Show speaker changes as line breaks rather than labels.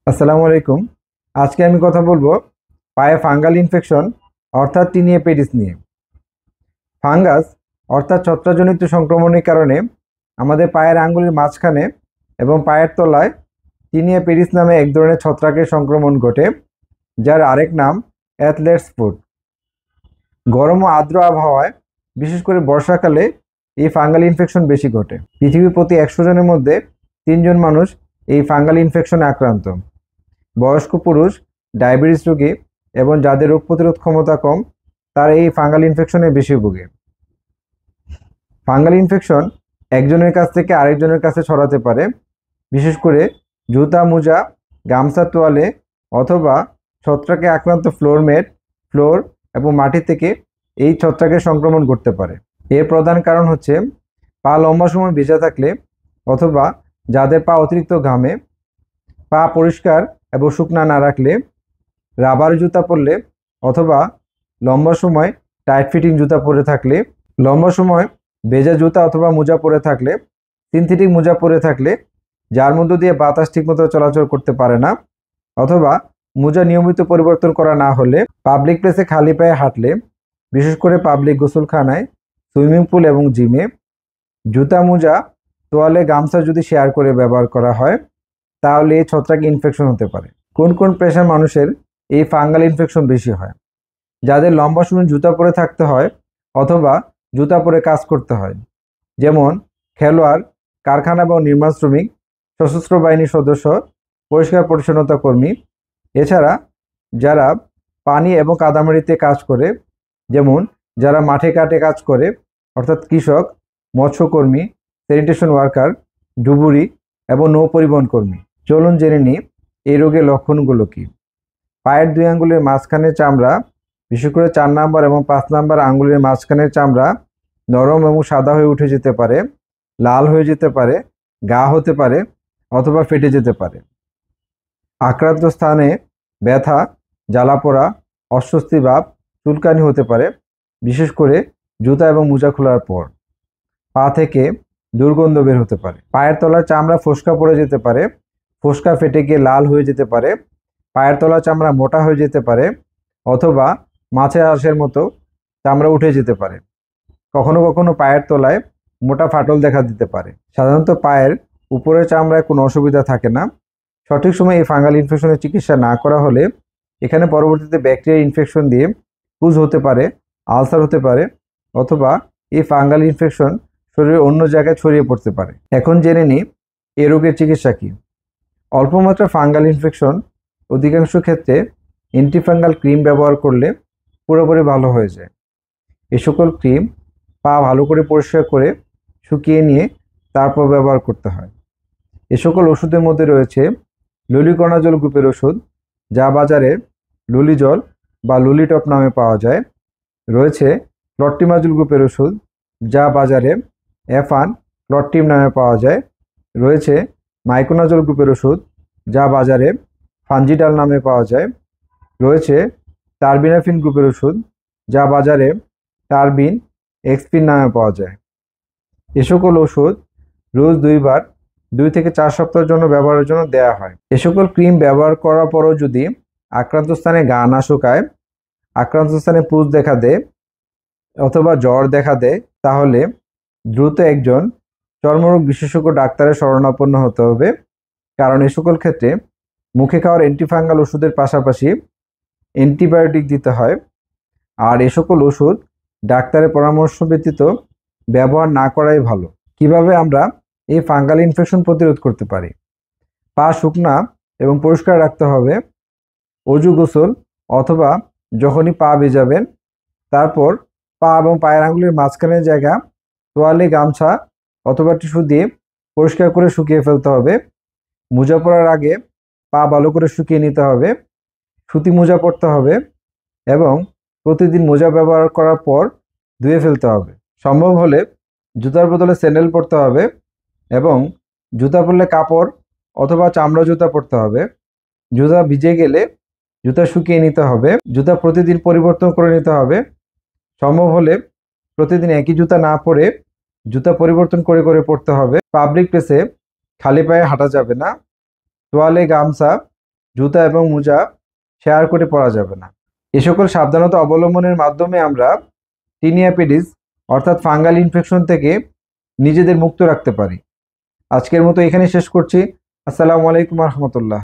আসসালামু আলাইকুম। আজকে আমি কথা বলবো পায়ে ফাঙ্গাল ইনফেকশন অর্থাৎ টিনিয়া পেডিস নিয়ে। ফাঙ্গাস অর্থাৎ ছত্রাকজনিত সংক্রমণের কারণে আমাদের পায়ের আঙ্গুলের মাঝখানে এবং পায়ের তলায় টিনিয়া পেডিস নামে এক ধরনের ছত্রাকের সংক্রমণ ঘটে, যার আরেক নাম অ্যাথলেটস ফুট। গরম ও আর্দ্র আবহাওয়ায়, বিশেষ করে বর্ষাকালে, এই ফাঙ্গাল ইনফেকশন বেশি ঘটে। পৃথিবীর প্রতি 100 জনের মধ্যে 3 জন মানুষ এই ফাঙ্গাল ইনফেকশনে আক্রান্ত। বয়স্ক পুরুষ, ডায়াবেটিস রোগী এবং যাদের রোগ প্রতিরোধ ক্ষমতা কম, তারা এই ফাঙ্গাল ইনফেকশনে বেশি ভোগে। ফাঙ্গাল ইনফেকশন একজনের কাছ থেকে আরেকজনের কাছে ছড়াতে পারে, বিশেষ করে জুতা, মোজা, গামছা, তোয়ালে অথবা ছত্রাকে আক্রান্ত ফ্লোর এবং মাটি থেকে এই ছত্রাকের সংক্রমণ ঘটতে পারে। এর প্রধান কারণ হচ্ছে পা লম্বা সময় ভেজা থাকলে অথবা যাদের পা অতিরিক্ত ঘামে, পা পরিষ্কার এবং শুকনা না রাখলে, রাবার জুতা পরলে অথবা লম্বা সময় টাইট ফিটিং জুতা পরে থাকলে, লম্বা সময় ভেজা জুতা অথবা মোজা পরে থাকলে, সিনথেটিক মোজা পরে থাকলে যার মধ্য দিয়ে বাতাস ঠিকমতো চলাচল করতে পারে না, অথবা মোজা নিয়মিত পরিবর্তন করা না হলে, পাবলিক প্লেসে খালি পায়ে হাঁটলে, বিশেষ করে পাবলিক গোসলখানায়, সুইমিং পুল এবং জিমে, জুতা, মোজা, তোয়ালে, গামছা যদি শেয়ার করে ব্যবহার করা হয়, তাহলে এই ছত্রাক ইনফেকশন হতে পারে। কোন কোন পেশার মানুষের এই ফাঙ্গাল ইনফেকশন বেশি হয়? যাদের লম্বা সময় জুতা পরে থাকতে হয় অথবা জুতা পরে কাজ করতে হয়, যেমন খেলোয়াড়, কারখানা বা নির্মাণ শ্রমিক, সশস্ত্র বাহিনীর সদস্য, পরিষ্কার পরিচ্ছন্নতা কর্মী। এছাড়া যারা পানি এবং কাদামাটিতে কাজ করে, যেমন যারা মাঠে ঘাটে কাজ করে অর্থাৎ কৃষক, মৎস্যকর্মী, স্যানিটেশন ওয়ার্কার, ডুবুরি এবং নৌ পরিবহন কর্মী। চলুন জেনে নিই এই রোগের লক্ষণগুলো কি। পায়ের 2 আঙ্গুলের মাঝখানের চামড়া, বিশেষ করে 4 নাম্বার এবং 5 নাম্বার আঙ্গুলের মাঝখানের চামড়া নরম এবং সাদা হয়ে উঠে যেতে পারে, লাল হয়ে যেতে পারে, ঘা হতে পারে অথবা ফেটে যেতে পারে। আক্রান্ত স্থানে ব্যথা, জ্বালাপোড়া, অস্বস্তি ভাব, চুলকানি হতে পারে, বিশেষ করে জুতা এবং মোজা খোলার পর। পা থেকে দুর্গন্ধ বের হতে পারে। পায়ের তলার চামড়া ফোস্কা পড়ে যেতে পারে, ফোস্কা ফেটে গিয়ে লাল হয়ে যেতে পারে। পায়ের তলার চামড়া মোটা হয়ে যেতে পারে অথবা মাছের আঁশের মতো চামড়া উঠে যেতে পারে। কখনো কখনো পায়ের তলায় মোটা ফাটল দেখা দিতে পারে। সাধারণত পায়ের উপরের চামড়ায় কোনো অসুবিধা থাকে না। সঠিক সময়ে এই ফাঙ্গাল ইনফেকশনের চিকিৎসা না করা হলে এখানে পরবর্তীতে ব্যাকটেরিয়া ইনফেকশন দিয়ে পুজ হতে পারে, আলসার হতে পারে অথবা এই ফাঙ্গাল ইনফেকশন শরীরের অন্য জায়গায় ছড়িয়ে পড়তে পারে। এখন জেনে নিই এ রোগের চিকিৎসা কী। অল্প মাত্রা ফাঙ্গাল ইনফেকশন অধিকাংশ ক্ষেত্রে অ্যান্টিফাঙ্গাল ক্রিম ব্যবহার করলে পুরোপুরি ভালো হয়ে যায়। এ সকল ক্রিম পা ভালো করে পরিষ্কার করে শুকিয়ে নিয়ে তারপর ব্যবহার করতে হয়। এ সকল ওষুধের মধ্যে রয়েছে লুলিকণাজল গ্রুপের ওষুধ, যা বাজারে লুলিজল বা লুলিটপ নামে পাওয়া যায়। রয়েছে ক্লট্রিমাজল গ্রুপের ওষুধ, যা বাজারে এফান, ক্লট্রিম নামে পাওয়া যায়। রয়েছে মাইকোনাজল গ্রুপের ওষুধ, যা বাজারে ফানজিডাল নামে পাওয়া যায়। রয়েছে টারবিনাফিন গ্রুপের ওষুধ, যা বাজারে টারবিন, এক্সপিন নামে পাওয়া যায়। এ সকল ওষুধ রোজ 2 বার 2 থেকে 4 সপ্তাহের জন্য ব্যবহারের জন্য দেয়া হয়। এ সকল ক্রিম ব্যবহার করার পরও যদি আক্রান্ত স্থানে ঘা না শুকায়, আক্রান্ত স্থানে পুজ দেখা দেয় অথবা জ্বর দেখা দেয়, তাহলে দ্রুত একজন চর্মরোগ বিশেষজ্ঞ ডাক্তারের শরণাপন্ন হতে হবে। কারণ এ সকল ক্ষেত্রে মুখে খাওয়ার অ্যান্টিফাঙ্গাল ওষুধের পাশাপাশি অ্যান্টিবায়োটিক দিতে হয়। আর এ সকল ওষুধ ডাক্তারের পরামর্শ ব্যতীত ব্যবহার না করাই ভালো। কিভাবে আমরা এই ফাঙ্গাল ইনফেকশন প্রতিরোধ করতে পারি? পা শুকনা এবং পরিষ্কার রাখতে হবে। অজু, গোসল অথবা যখনই পা ভেজাবেন, তারপর পা এবং পায়ের আঙ্গুলের মাঝখানের জায়গা তোয়ালে, গামছা অথবা টিস্যু দিয়ে পরিষ্কার করে শুকিয়ে ফেলতে হবে। মোজা পরার আগে পা ভালো করে শুকিয়ে নিতে হবে। সুতি মোজা পরতে হবে এবং প্রতিদিন মোজা ব্যবহার করার পর ধুয়ে ফেলতে হবে। সম্ভব হলে জুতার বদলে স্যান্ডেল পরতে হবে এবং জুতা পরলে কাপড় অথবা চামড়া জুতা পরতে হবে। জুতা ভিজে গেলে জুতা শুকিয়ে নিতে হবে। জুতা প্রতিদিন পরিবর্তন করে নিতে হবে। সম্ভব হলে প্রতিদিন একই জুতা না পরে জুতা পরিবর্তন করে করে পরতে হবে। পাবলিক প্লেসে খালি পায়ে হাঁটা যাবে না। তোয়ালে, গামছা জুতা এবং মোজা শেয়ার করে পরা যাবে না। এ সকল সাবধানতা অবলম্বনের মাধ্যমে আমরা টিনিয়া পেডিস অর্থাৎ ফাঙ্গাল ইনফেকশন থেকে নিজেদের মুক্ত রাখতে পারি। আজকের মতো এখানে শেষ করছি। আসসালামু আলাইকুম রহমতুল্লাহ।